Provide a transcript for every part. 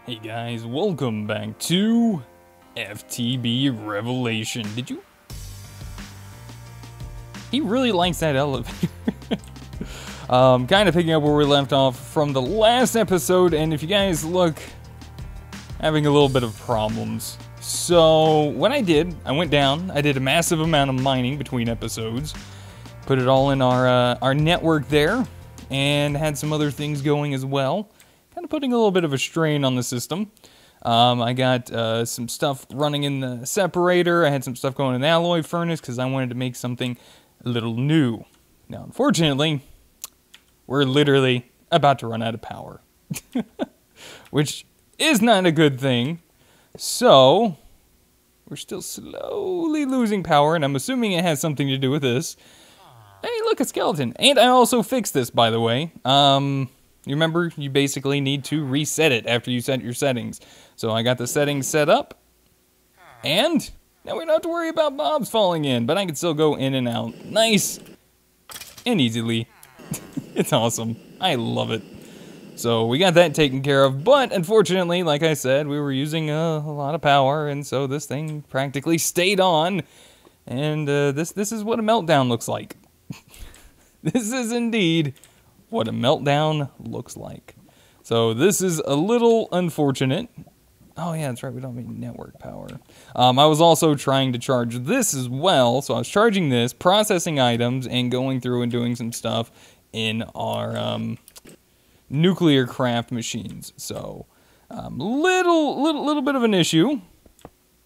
Hey guys, welcome back to FTB Revelation. Did you? He really likes that elevator. Kind of picking up where we left off from the last episode, and if you guys look, having a little bit of problems. So what I did, I went down, I did a massive amount of mining between episodes, put it all in our network there, and had some other things going as well. Kind of putting a little bit of a strain on the system. I got some stuff running in the separator. I had some stuff going in the alloy furnace because I wanted to make something a little new. Now, unfortunately, we're literally about to run out of power, which is not a good thing. So, we're still slowly losing power, and I'm assuming it has something to do with this. Hey, look, a skeleton. And I also fixed this, by the way. You remember, you basically need to reset it after you set your settings. So I got the settings set up, and now we don't have to worry about mobs falling in, but I can still go in and out nice and easily. It's awesome. I love it. So we got that taken care of, but unfortunately, like I said, we were using a lot of power, and so this thing practically stayed on, and this is what a meltdown looks like. This is indeed what a meltdown looks like. So this is a little unfortunate. Oh yeah, that's right, we don't need network power. I was also trying to charge this as well, so I was charging this, processing items, and going through and doing some stuff in our nuclear craft machines. So little bit of an issue,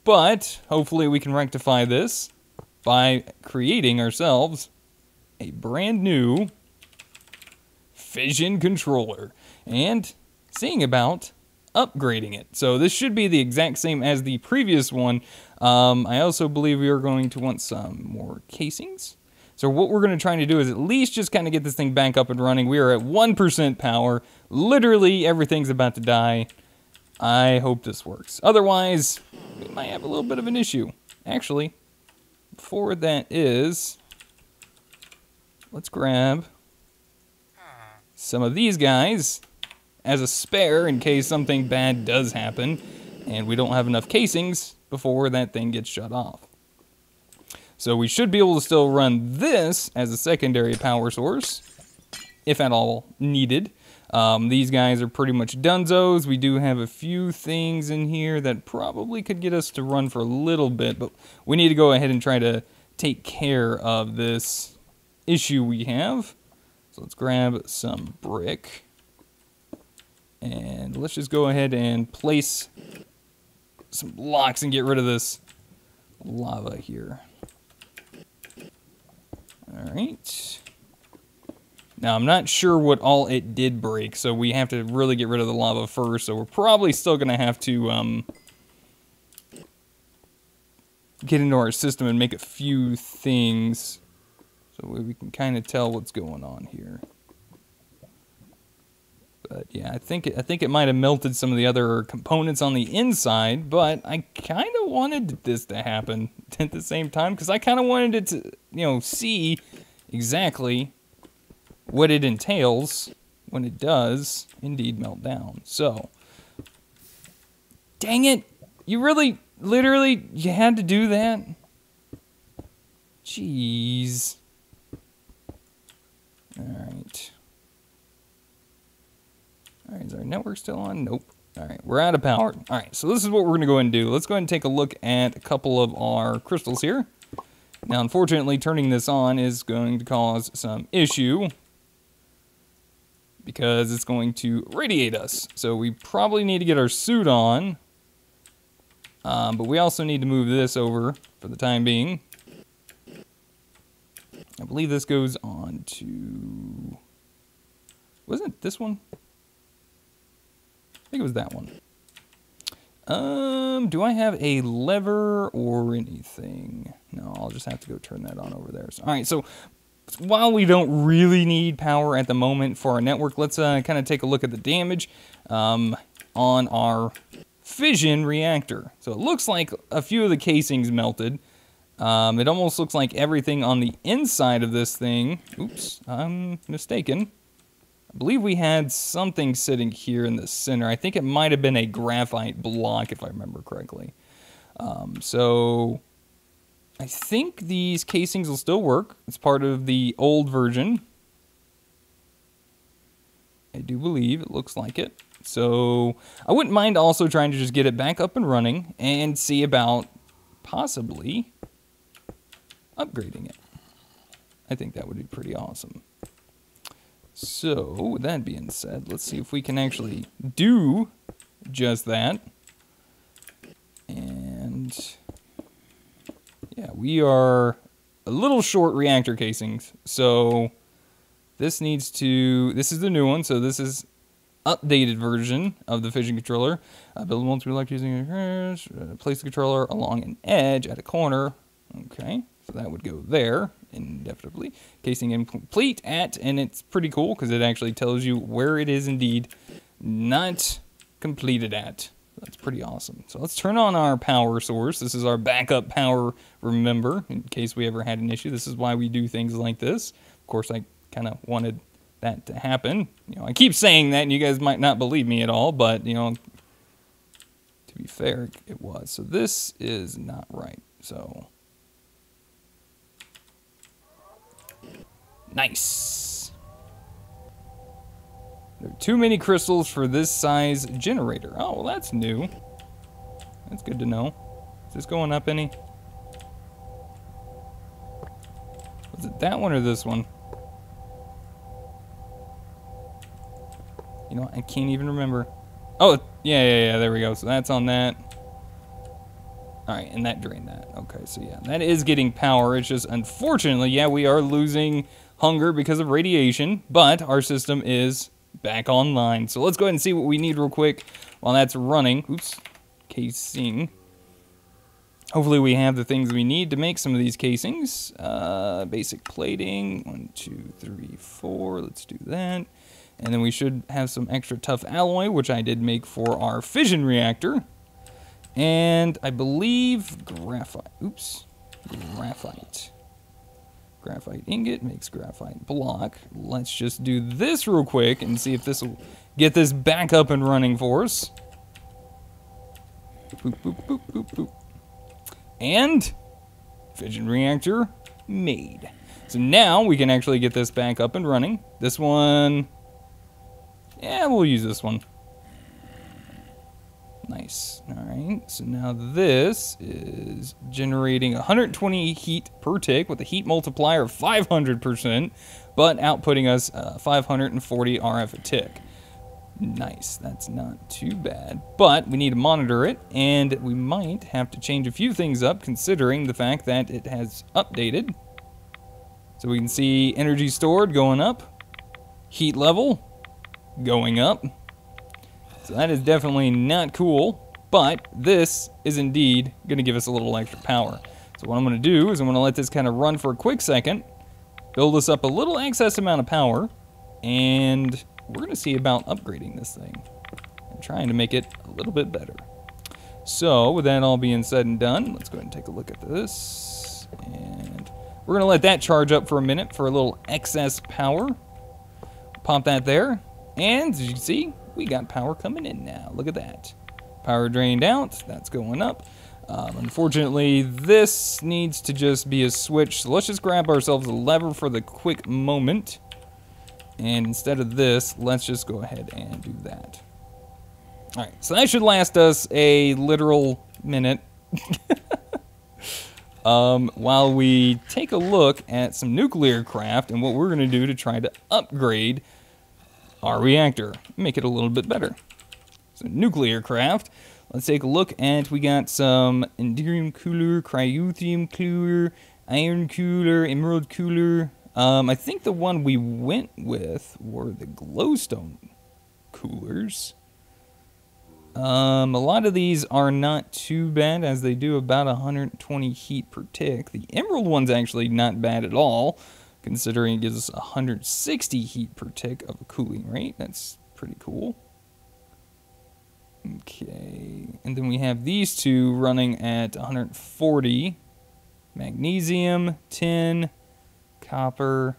but hopefully we can rectify this by creating ourselves a brand new fission controller and seeing about upgrading it. So this should be the exact same as the previous one. I also believe we are going to want some more casings. So what we're going to try to do is at least just kind of get this thing back up and running. We are at 1% power. Literally everything's about to die. I hope this works. Otherwise, we might have a little bit of an issue. Actually, before that is, let's grab some of these guys as a spare in case something bad does happen and we don't have enough casings before that thing gets shut off. So we should be able to still run this as a secondary power source, if at all needed. These guys are pretty much dunzos. We do have a few things in here that probably could get us to run for a little bit, but we need to go ahead and try to take care of this issue we have. So let's grab some brick, and let's just go ahead and place some blocks and get rid of this lava here. Alright. Now, I'm not sure what all it did break, so we have to really get rid of the lava first, so we're probably still going to have to get into our system and make a few things so we can kind of tell what's going on here. But yeah, I think it might have melted some of the other components on the inside, but I kind of wanted this to happen at the same time because I kind of wanted it to, you know, see exactly what it entails when it does indeed melt down. So, dang it! You really, literally, you had to do that? Jeez. Alright. Alright, is our network still on? Nope. Alright, we're out of power. Alright, so this is what we're going to go ahead and do. Let's go ahead and take a look at a couple of our crystals here. Now, unfortunately, turning this on is going to cause some issue because it's going to radiate us. So we probably need to get our suit on, but we also need to move this over for the time being. I believe this goes on to... wasn't it this one? I think it was that one. Do I have a lever or anything? No, I'll just have to go turn that on over there. Alright, so while we don't really need power at the moment for our network, let's kind of take a look at the damage on our fission reactor. So it looks like a few of the casings melted. It almost looks like everything on the inside of this thing, oops, I'm mistaken. I believe we had something sitting here in the center. I think it might have been a graphite block, if I remember correctly. So I think these casings will still work. It's part of the old version. I do believe it looks like it. So I wouldn't mind also trying to just get it back up and running and see about possibly upgrading it. I think that would be pretty awesome. So with that being said, let's see if we can actually do just that. And yeah, we are a little short reactor casings. So this needs to, this is the new one, so this is updated version of the fission controller. Build once we like using a place the controller along an edge at a corner. Okay, so that would go there indefinitely. Casing incomplete at, and it's pretty cool because it actually tells you where it is indeed not completed at. That's pretty awesome. So let's turn on our power source. This is our backup power, remember, in case we ever had an issue. This is why we do things like this. Of course, I kind of wanted that to happen. You know, I keep saying that, and you guys might not believe me at all, but, you know, to be fair, it was. So this is not right. So nice. There are too many crystals for this size generator. Oh, well, that's new. That's good to know. Is this going up any? Was it that one or this one? You know, I can't even remember. Oh, yeah, there we go. So that's on that. All right, and that drained that. Okay, so yeah, that is getting power. It's just, unfortunately, yeah, we are losing hunger because of radiation, but our system is back online. So let's go ahead and see what we need real quick while that's running. Oops, casing. Hopefully we have the things we need to make some of these casings. Basic plating, 1, 2, 3, 4, let's do that. And then we should have some extra tough alloy, which I did make for our fission reactor. And I believe graphite. Oops. Graphite. Graphite ingot makes graphite block. Let's just do this real quick and see if this will get this back up and running for us. Boop, boop, boop, boop, boop. And fission reactor made. So now we can actually get this back up and running. This one, yeah, we'll use this one. Nice. All right. So now this is generating 120 heat per tick with a heat multiplier of 500%, but outputting us 540 RF a tick. Nice. That's not too bad, but we need to monitor it, and we might have to change a few things up considering the fact that it has updated. So we can see energy stored going up, heat level going up. So that is definitely not cool, but this is indeed going to give us a little extra power. So what I'm going to do is I'm going to let this kind of run for a quick second, build us up a little excess amount of power, and we're going to see about upgrading this thing and trying to make it a little bit better. So with that all being said and done, let's go ahead and take a look at this. And we're going to let that charge up for a minute for a little excess power. Pop that there. And as you can see, we got power coming in now. Look at that. Power drained out. That's going up. Unfortunately, this needs to just be a switch. So let's just grab ourselves a lever for the quick moment. And instead of this, let's just go ahead and do that. All right, so that should last us a literal minute. While we take a look at some nuclear craft and what we're going to do to try to upgrade our reactor, make it a little bit better. So nuclear craft, let's take a look at, we got some Enderium cooler, Cryothium cooler, Iron cooler, Emerald cooler. I think the one we went with were the glowstone coolers. A lot of these are not too bad, as they do about 120 heat per tick. The emerald one's actually not bad at all, considering it gives us 160 heat per tick of a cooling rate. That's pretty cool. Okay, and then we have these two running at 140. Magnesium, tin, copper.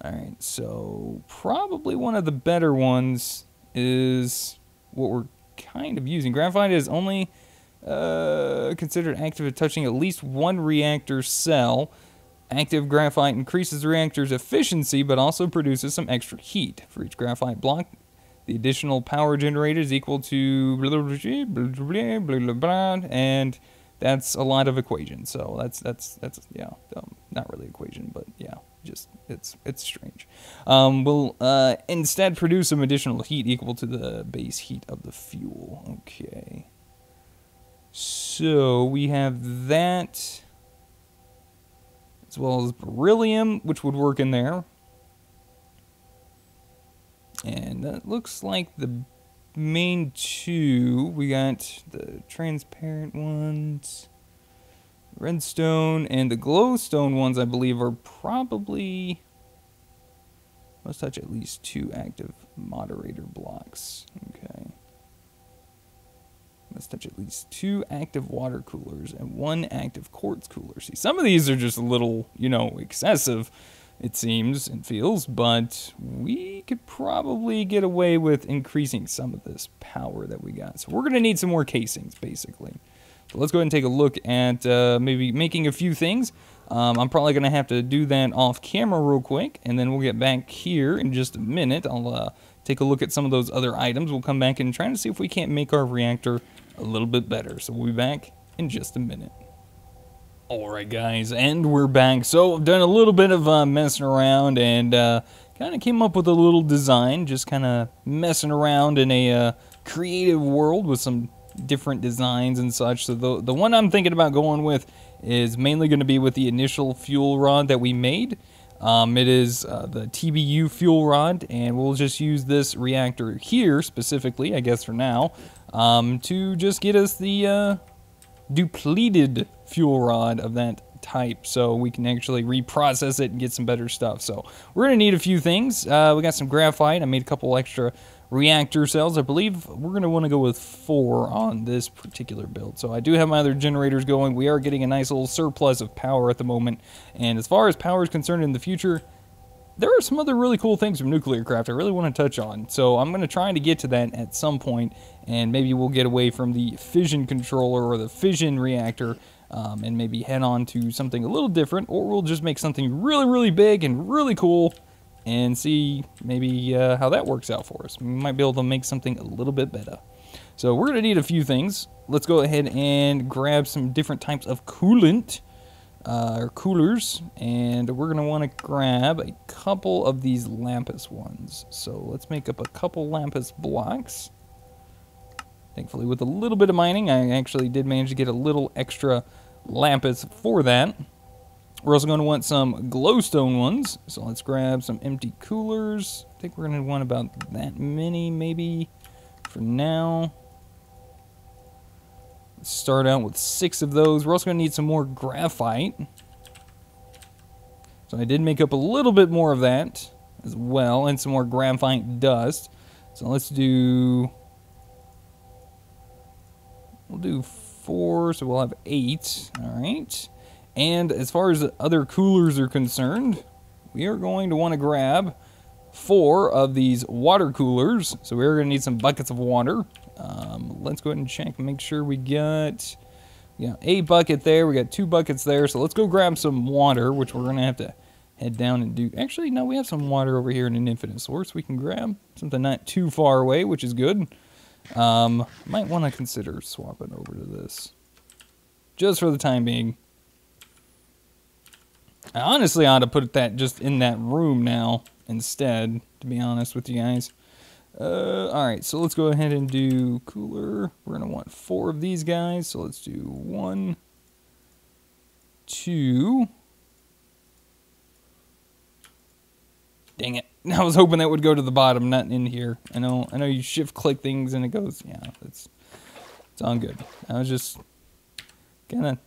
Alright, so probably one of the better ones is what we're kind of using. Graphite is only considered active at touching at least one reactor cell. Active graphite increases the reactor's efficiency, but also produces some extra heat. For each graphite block, the additional power generated is equal to blah, blah, blah, blah, blah, blah, and that's a lot of equations. So that's yeah, not really equation, but yeah, just it's strange. We'll instead produce some additional heat equal to the base heat of the fuel. Okay. So we have that, as well as beryllium, which would work in there. And that looks like the main two. We got the transparent ones, redstone, and the glowstone ones, I believe, are probably, must touch at least 2 active moderator blocks. Okay. Must touch at least 2 active water coolers and 1 active quartz cooler. See, some of these are just a little, you know, excessive, it seems and feels, but we could probably get away with increasing some of this power that we got. So we're going to need some more casings, basically. So let's go ahead and take a look at maybe making a few things. I'm probably going to have to do that off camera real quick, and then we'll get back here in just a minute. I'll take a look at some of those other items. We'll come back and try to see if we can't make our reactor a little bit better. So we'll be back in just a minute. Alright guys, and we're back. So I've done a little bit of messing around and kind of came up with a little design, just kind of messing around in a creative world with some different designs and such. So the one I'm thinking about going with is mainly going to be with the initial fuel rod that we made. It is the TBU fuel rod, and we'll just use this reactor here specifically, I guess for now, to just get us the depleted fuel rod of that type, so we can actually reprocess it and get some better stuff. So we're going to need a few things. We got some graphite. I made a couple extra reactor cells. I believe we're going to want to go with 4 on this particular build. So I do have my other generators going. We are getting a nice little surplus of power at the moment, and as far as power is concerned in the future, there are some other really cool things from nuclear craft I really want to touch on. So I'm going to try to get to that at some point, and maybe we'll get away from the fission controller or the fission reactor, and maybe head on to something a little different, or we'll just make something really, really big and really cool and see maybe how that works out for us. We might be able to make something a little bit better. So we're going to need a few things. Let's go ahead and grab some different types of coolant. Or coolers, and we're going to want to grab a couple of these lapis ones. So let's make up a couple lapis blocks. Thankfully, with a little bit of mining, I actually did manage to get a little extra lapis for that. We're also going to want some glowstone ones, so let's grab some empty coolers. I think we're going to want about that many, maybe, for now. Let's start out with 6 of those. We're also going to need some more graphite. So I did make up a little bit more of that as well, and some more graphite dust. So let's do... we'll do 4, so we'll have 8. Alright. And as far as the other coolers are concerned, we are going to want to grab 4 of these water coolers. So we're going to need some buckets of water. Let's go ahead and check and make sure we got a bucket there. We got 2 buckets there. So let's go grab some water, which we're going to have to head down and do. Actually, no, we have some water over here in an infinite source we can grab. Something not too far away, which is good. Might want to consider swapping over to this, just for the time being. I honestly ought to put that just in that room now instead, to be honest with you guys. Alright, so let's go ahead and do cooler. We're going to want 4 of these guys, so let's do 1, 2. Dang it. I was hoping that would go to the bottom, not in here. I know you shift click things and it goes, yeah, it's all good. I was just kind of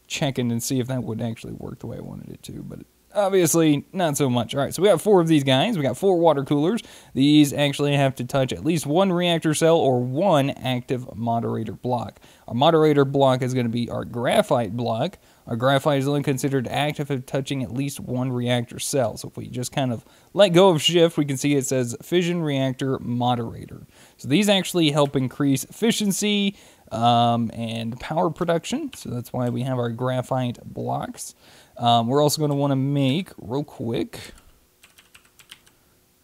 checking and see if that would actually work the way I wanted it to, but obviously not so much. All right, so we got 4 of these guys. We got 4 water coolers. These actually have to touch at least 1 reactor cell or 1 active moderator block. Our moderator block is going to be our graphite block. Our graphite is only considered active if touching at least one reactor cell. So if we just kind of let go of shift, we can see it says fission reactor moderator. So these actually help increase efficiency and power production. So that's why we have our graphite blocks. We're also going to want to make, real quick,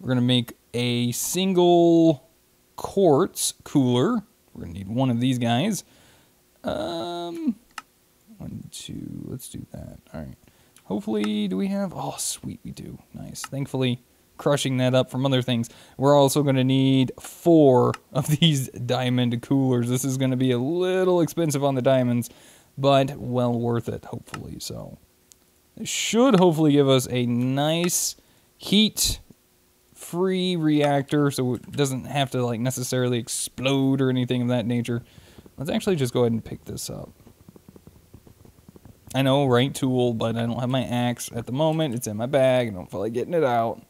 we're going to make a single quartz cooler. We're going to need one of these guys. 1, 2, let's do that. All right. Hopefully, do we have, oh, sweet, we do. Nice. Thankfully, crushing that up from other things. We're also going to need 4 of these diamond coolers. This is going to be a little expensive on the diamonds, but well worth it, hopefully. So, it should hopefully give us a nice heat-free reactor, so it doesn't have to like necessarily explode or anything of that nature. Let's actually just go ahead and pick this up. I know, right, tool, but I don't have my axe at the moment. It's in my bag. I don't feel like getting it out.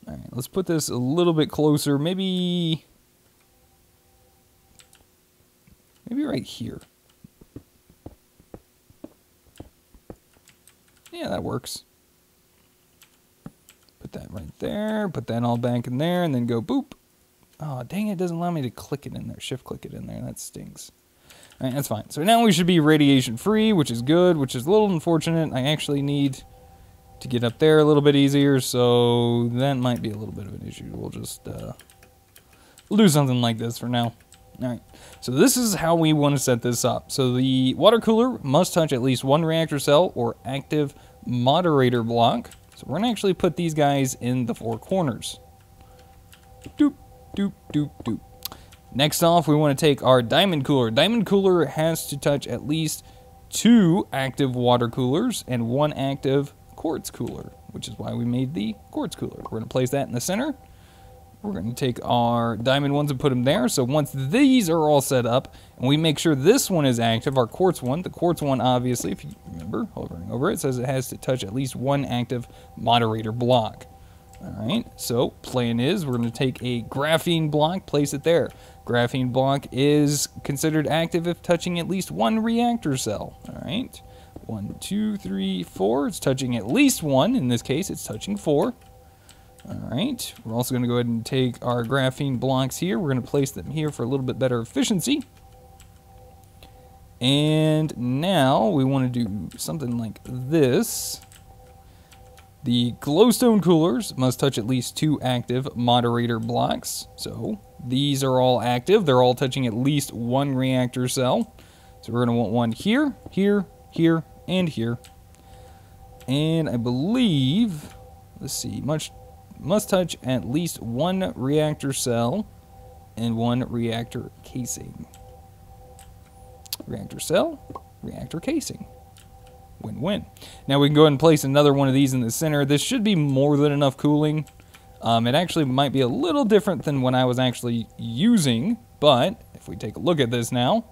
All right, let's put this a little bit closer. Maybe right here. Yeah, that works. Put that right there. Put that all back in there, and then go boop. Oh, dang it, doesn't allow me to click it in there. Shift click it in there. That stinks. All right, that's fine. So now we should be radiation free, which is good, which is a little unfortunate. I actually need to get up there a little bit easier, so that might be a little bit of an issue. We'll just we'll do something like this for now. All right, so this is how we want to set this up. So the water cooler must touch at least one reactor cell or active moderator block. So we're going to actually put these guys in the 4 corners. Doop, doop, doop, doop. Next off, we want to take our diamond cooler. Diamond cooler has to touch at least 2 active water coolers and 1 active quartz cooler, which is why we made the quartz cooler. We're going to place that in the center. We're going to take our diamond ones and put them there. So once these are all set up, and we make sure this one is active, our quartz one, the quartz one, obviously, if you remember, hovering over it, says it has to touch at least 1 active moderator block. All right, so plan is we're going to take a graphene block, place it there. Graphene block is considered active if touching at least 1 reactor cell. All right, 1, 2, 3, 4. It's touching at least 1. In this case, it's touching 4. All right, we're also going to go ahead and take our graphene blocks here. We're going to place them here for a little bit better efficiency. And now we want to do something like this. The glowstone coolers must touch at least 2 active moderator blocks. So these are all active. They're all touching at least 1 reactor cell. So we're going to want one here, here, here, and here. And I believe, let's see, must touch at least 1 reactor cell and 1 reactor casing. Reactor cell, reactor casing. Win-win. Now we can go ahead and place another one of these in the center. This should be more than enough cooling. It actually might be a little different than what I was actually using, but if we take a look at this now,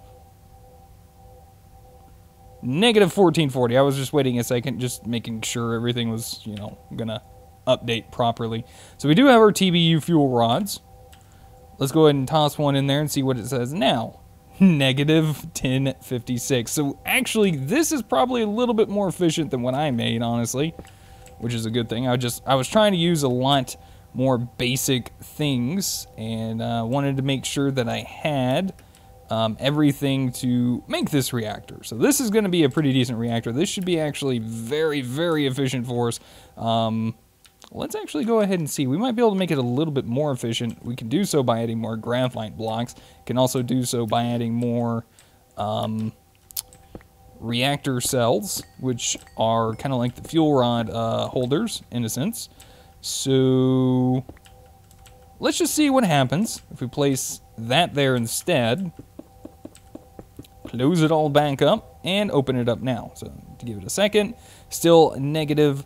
negative 1440. I was just waiting a second, just making sure everything was, you know, gonna update properly. So we do have our TBU fuel rods. Let's go ahead and toss one in there and see what it says now. Negative 1056. So actually, this is probably a little bit more efficient than what I made, honestly, which is a good thing. I was trying to use a lot more basic things and wanted to make sure that I had everything to make this reactor. So this is going to be a pretty decent reactor. This should be actually very, very efficient for us. Let's actually go ahead and see. We might be able to make it a little bit more efficient. We can do so by adding more graphite blocks. Can also do so by adding more reactor cells, which are kind of like the fuel rod holders, in a sense. So let's just see what happens if we place that there instead. Close it all back up and open it up now. So to give it a second, still negative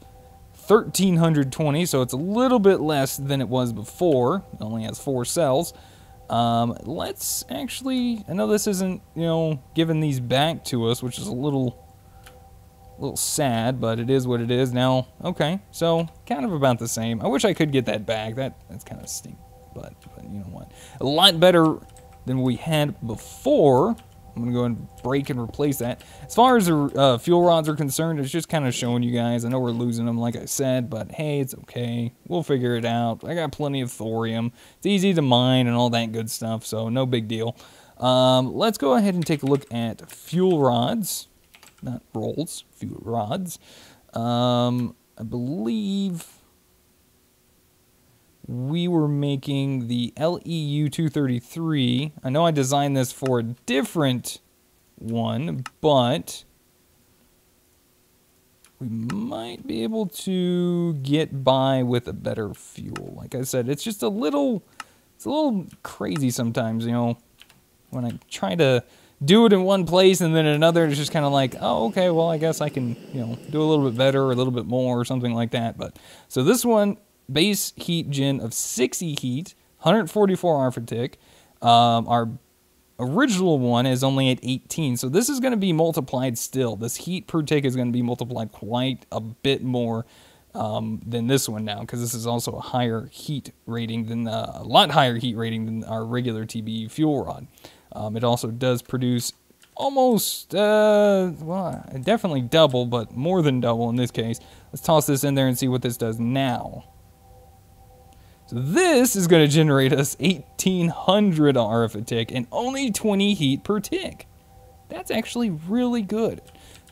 1320, so it's a little bit less than it was before. It only has 4 cells. Let's actually, I know this isn't, you know, giving these back to us, which is a little sad, but it is what it is now. Okay, so kind of about the same. I wish I could get that back. That's kind of stink, but you know what? A lot better than we had before. I'm going to go and break and replace that. As far as the fuel rods are concerned, it's just kind of showing you guys. I know we're losing them, like I said, but hey, it's okay. We'll figure it out. I got plenty of thorium. It's easy to mine and all that good stuff, so no big deal. Let's go ahead and take a look at fuel rods. Not rolls, fuel rods. I believe we were making the LEU 233. I know I designed this for a different one, but we might be able to get by with a better fuel. Like I said, it's just a little crazy sometimes, you know, when I try to do it in one place and then another, it's just kind of like, oh, okay, well, I guess I can, you know, do a little bit better or a little bit more or something like that. But so this one, base heat gen of 60 heat, 144 arithmetic. Our original one is only at 18, so this is going to be multiplied still. This heat per tick is going to be multiplied quite a bit more than this one now, because this is also a higher heat rating than a lot higher heat rating than our regular TBU fuel rod. It also does produce almost, well, definitely double, but more than double in this case. Let's toss this in there and see what this does now. So this is going to generate us 1,800 RF a tick and only 20 heat per tick. That's actually really good.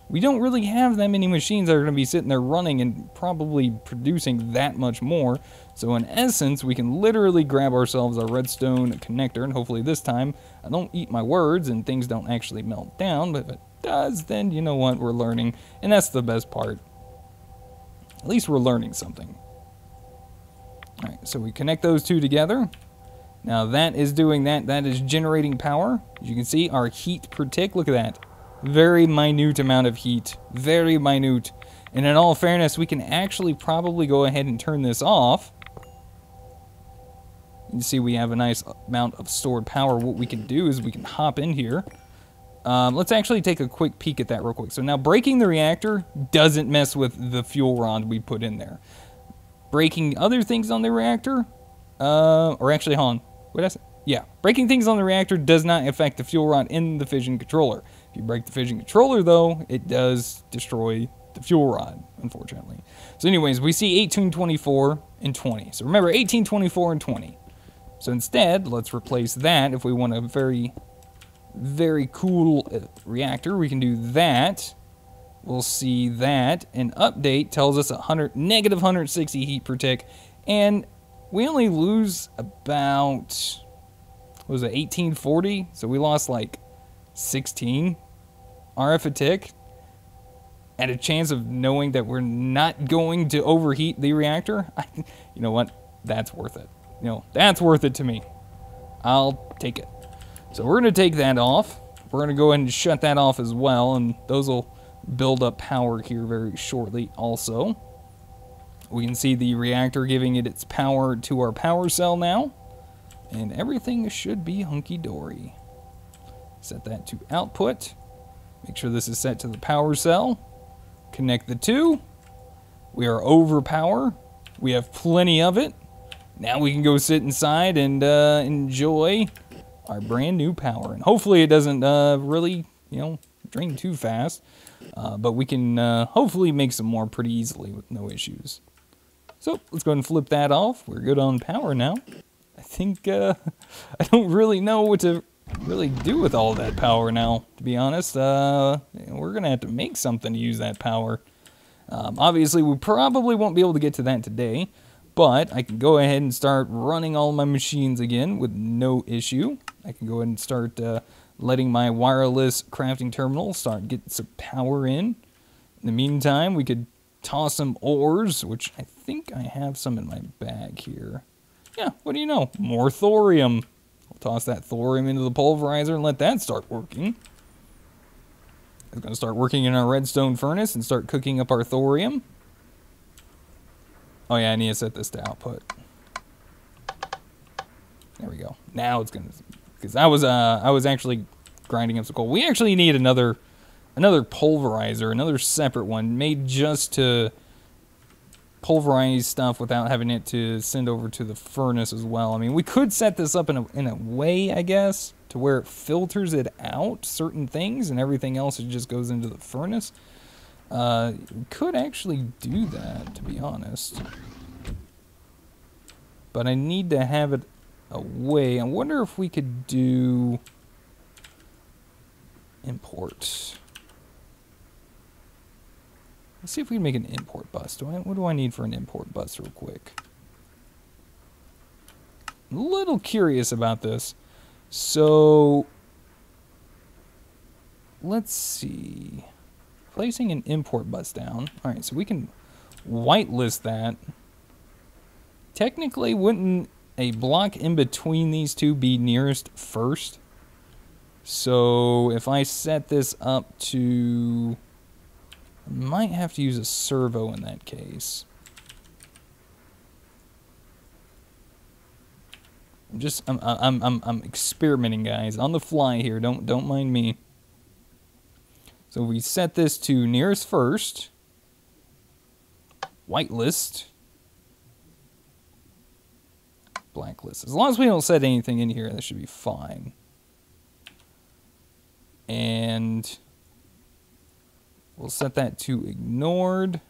We don't really have that many machines that are going to be sitting there running and probably producing that much more. So in essence, we can literally grab ourselves a redstone connector, and hopefully this time I don't eat my words and things don't actually melt down. But if it does, then you know what, we're learning, and that's the best part. At least we're learning something. Alright, so we connect those two together. Now that is doing that. That is generating power. As you can see, our heat per tick, look at that. Very minute amount of heat. Very minute. And in all fairness, we can actually probably go ahead and turn this off. You see we have a nice amount of stored power. What we can do is we can hop in here. Let's actually take a quick peek at that real quick. So now breaking the reactor doesn't mess with the fuel rod we put in there. Breaking other things on the reactor, or actually, hold on, what did I say? Yeah, breaking things on the reactor does not affect the fuel rod in the fission controller. If you break the fission controller, though, it does destroy the fuel rod, unfortunately. So anyways, we see 18, 24, and 20. So remember, 18, 24, and 20. So instead, let's replace that. If we want a very, very cool reactor, we can do that. We'll see that an update tells us negative 160 heat per tick, and we only lose about, what was it, 1840? So we lost like 16 RF a tick at a chance of knowing that we're not going to overheat the reactor. You know what? That's worth it. You know, that's worth it to me. I'll take it. So we're going to take that off. We're going to go ahead and shut that off as well, and those will build up power here very shortly also. We can see the reactor giving it its power to our power cell now, and everything should be hunky-dory. Set that to output. Make sure this is set to the power cell. Connect the two. We are over power. We have plenty of it. Now we can go sit inside and enjoy our brand new power. And hopefully it doesn't really, you know, drain too fast. But we can hopefully make some more pretty easily with no issues. So let's go ahead and flip that off. We're good on power now. I think I don't really know what to really do with all that power now, to be honest. We're going to have to make something to use that power. Obviously, we probably won't be able to get to that today, but I can go ahead and start running all my machines again with no issue. I can go ahead and start letting my wireless crafting terminal start getting some power in. In the meantime, we could toss some ores, which I think I have some in my bag here. Yeah, what do you know? More thorium. I'll toss that thorium into the pulverizer and let that start working. It's going to start working in our redstone furnace and start cooking up our thorium. Oh yeah, I need to set this to output. There we go. Now it's going to, because I was actually grinding up some coal. We actually need another pulverizer, another separate one made just to pulverize stuff without having it to send over to the furnace as well. I mean, we could set this up in a way, I guess, to where it filters it out, certain things, and everything else it just goes into the furnace. We could actually do that, to be honest. But I need to have it away. I wonder if we could do import. Let's see if we can make an import bus. What do I need for an import bus real quick? A little curious about this. So, let's see. Placing an import bus down. Alright, so we can whitelist that. Technically, wouldn't a block in between these two be nearest first? So, if I set this up to... I might have to use a servo in that case. I'm experimenting, guys, on the fly here. Don't mind me. So we set this to nearest first. Whitelist. Blacklist. As long as we don't set anything in here, that should be fine. And we'll set that to ignored.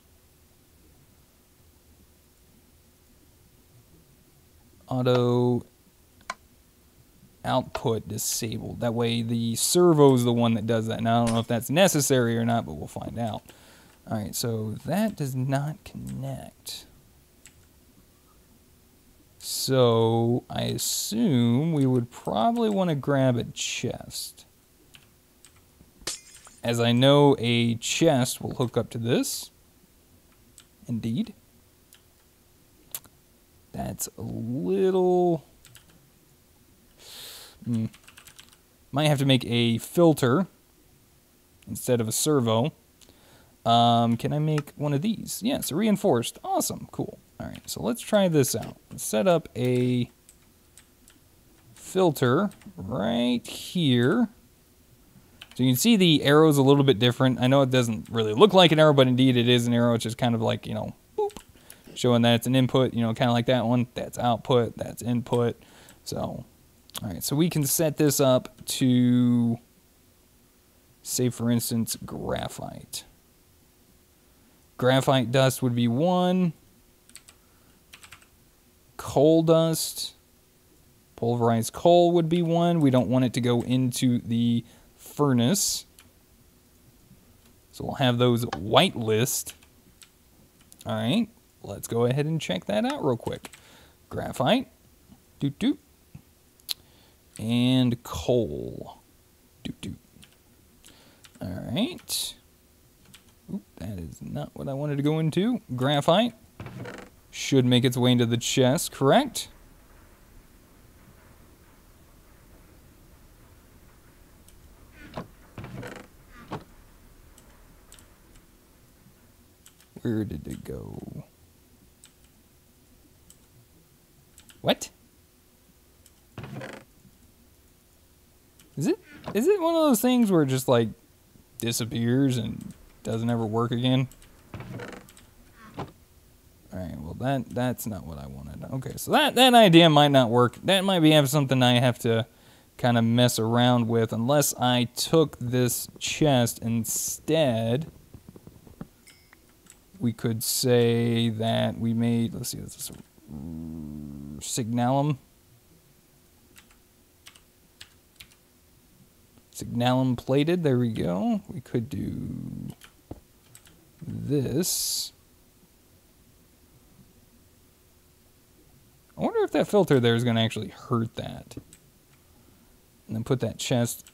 Auto output disabled. That way the servo is the one that does that. Now I don't know if that's necessary or not, but we'll find out. Alright, so that does not connect. So I assume we would probably want to grab a chest. As I know a chest will hook up to this. Indeed. That's a little... Might have to make a filter instead of a servo. Can I make one of these? Yes, reinforced. Awesome, cool. Alright, so let's try this out. Let's set up a filter right here. So you can see the arrow's a little bit different. I know it doesn't really look like an arrow, but indeed it is an arrow. It's just kind of like, you know, boop, showing that it's an input, you know, kind of like that one. That's output, that's input. So, all right, so we can set this up to, say, for instance, graphite. Graphite dust would be 1. Coal dust, pulverized coal would be 1. We don't want it to go into the furnace. So we'll have those whitelist. All right, let's go ahead and check that out real quick. Graphite, doot doot, and coal, doot doot. All right. Oop, that is not what I wanted to go into. Graphite should make its way into the chest, correct? Where did it go? What? Is it one of those things where it just like disappears and doesn't ever work again? Alright, well that's not what I wanted. Okay, so that idea might not work. That might be something I have to kind of mess around with unless I took this chest instead. We could say that we made, let's see, this is signalum. Signalum plated, there we go. We could do this. I wonder if that filter there is going to actually hurt that. And then put that chest,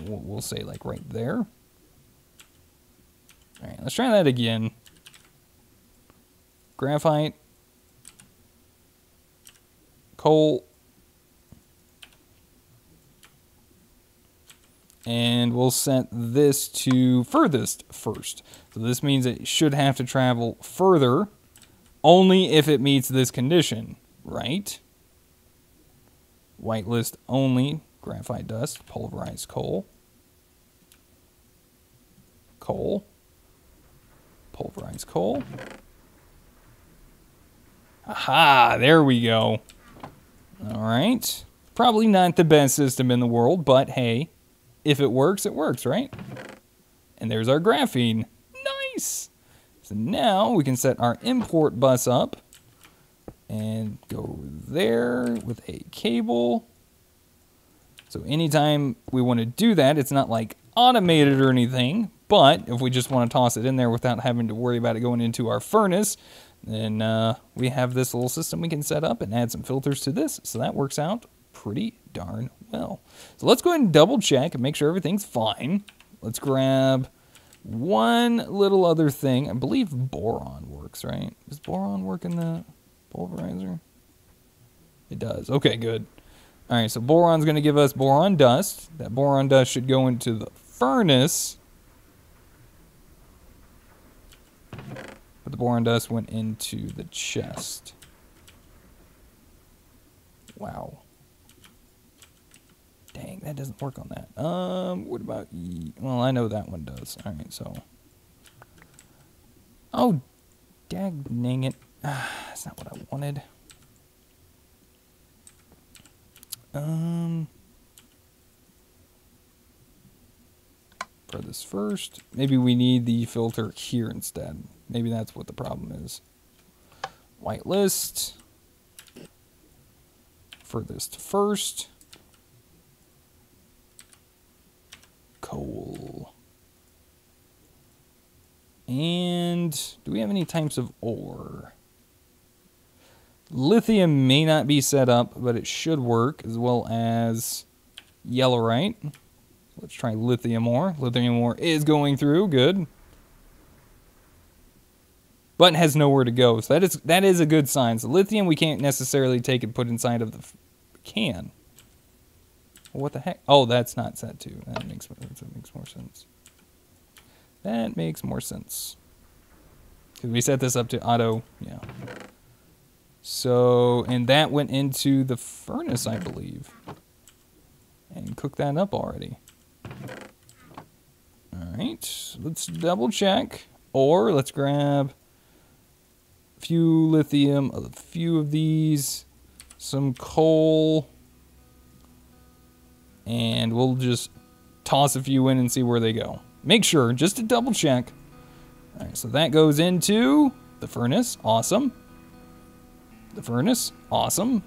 we'll say like right there. All right, let's try that again. Graphite, coal, and we'll set this to furthest first. So this means it should have to travel further only if it meets this condition, right? Whitelist only, graphite dust, pulverized coal, coal, pulverized coal, Aha, there we go. All right. Probably not the best system in the world, but hey, if it works, right? And there's our graphene. Nice. So now we can set our import bus up and go there with a cable. So anytime we want to do that, it's not like automated or anything, but if we just want to toss it in there without having to worry about it going into our furnace, then we have this little system we can set up and add some filters to this. So that works out pretty darn well. So let's go ahead and double check and make sure everything's fine. Let's grab one little other thing. I believe boron works, right? Does boron work in the pulverizer? It does. Okay, good. All right, so boron's going to give us boron dust. That boron dust should go into the furnace. But the boron dust went into the chest. Wow. Dang, that doesn't work on that. What about well, I know that one does. All right, so. Oh, dang it. That's not what I wanted. For this first, maybe we need the filter here instead. Maybe that's what the problem is. Whitelist. Furthest first. Coal. And do we have any types of ore? Lithium may not be set up, but it should work, as well as yellowite. Let's try lithium ore. Lithium ore is going through. Good. But has nowhere to go. So that is a good sign. So lithium we can't necessarily take and put inside of the can. Well, what the heck? Oh, that's not set to. That makes more sense. That makes more sense. Because we set this up to auto. Yeah. So, and that went into the furnace, I believe. And cooked that up already. Alright, let's double check. Or let's grab a few lithium, a few of these, some coal, and we'll just toss a few in and see where they go. Make sure, just to double check. Alright, so that goes into the furnace. Awesome. The furnace. Awesome.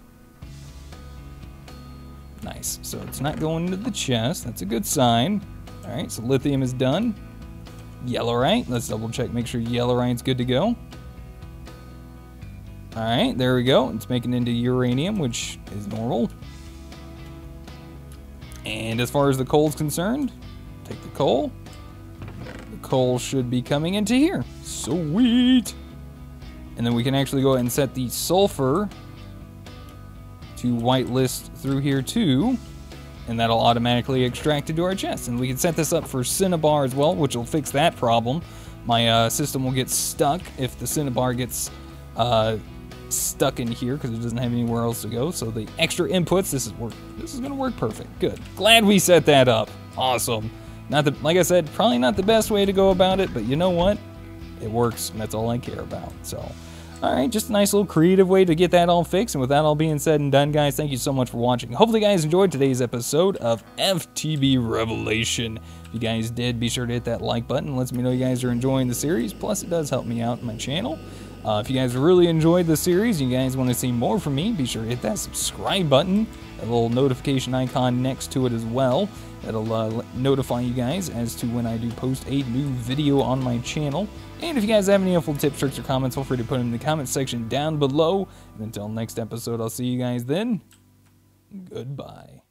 Nice. So it's not going into the chest. That's a good sign. Alright, so lithium is done. Yellowite. Let's double check, make sure yellowite's good to go. Alright, there we go. It's making it into uranium, which is normal. And as far as the coal's concerned, take the coal. The coal should be coming into here. Sweet! And then we can actually go ahead and set the sulfur to whitelist through here too. And that'll automatically extract into our chest. And we can set this up for cinnabar as well, which will fix that problem. My system will get stuck if the cinnabar gets stuck in here because it doesn't have anywhere else to go. So the extra inputs, this is gonna work perfect. Good. Glad we set that up. Awesome. Like I said, probably not the best way to go about it, but you know what? It works, and that's all I care about. So, all right, just a nice little creative way to get that all fixed. And with that all being said and done, guys, thank you so much for watching. Hopefully you guys enjoyed today's episode of FTB Revelation. If you guys did, be sure to hit that like button. It lets me know you guys are enjoying the series. Plus, it does help me out in my channel. If you guys really enjoyed the series and you guys want to see more from me, be sure to hit that subscribe button, a little notification icon next to it as well. It'll notify you guys as to when I do post a new video on my channel. And if you guys have any helpful tips, tricks, or comments, feel free to put them in the comments section down below. And until next episode, I'll see you guys then. Goodbye.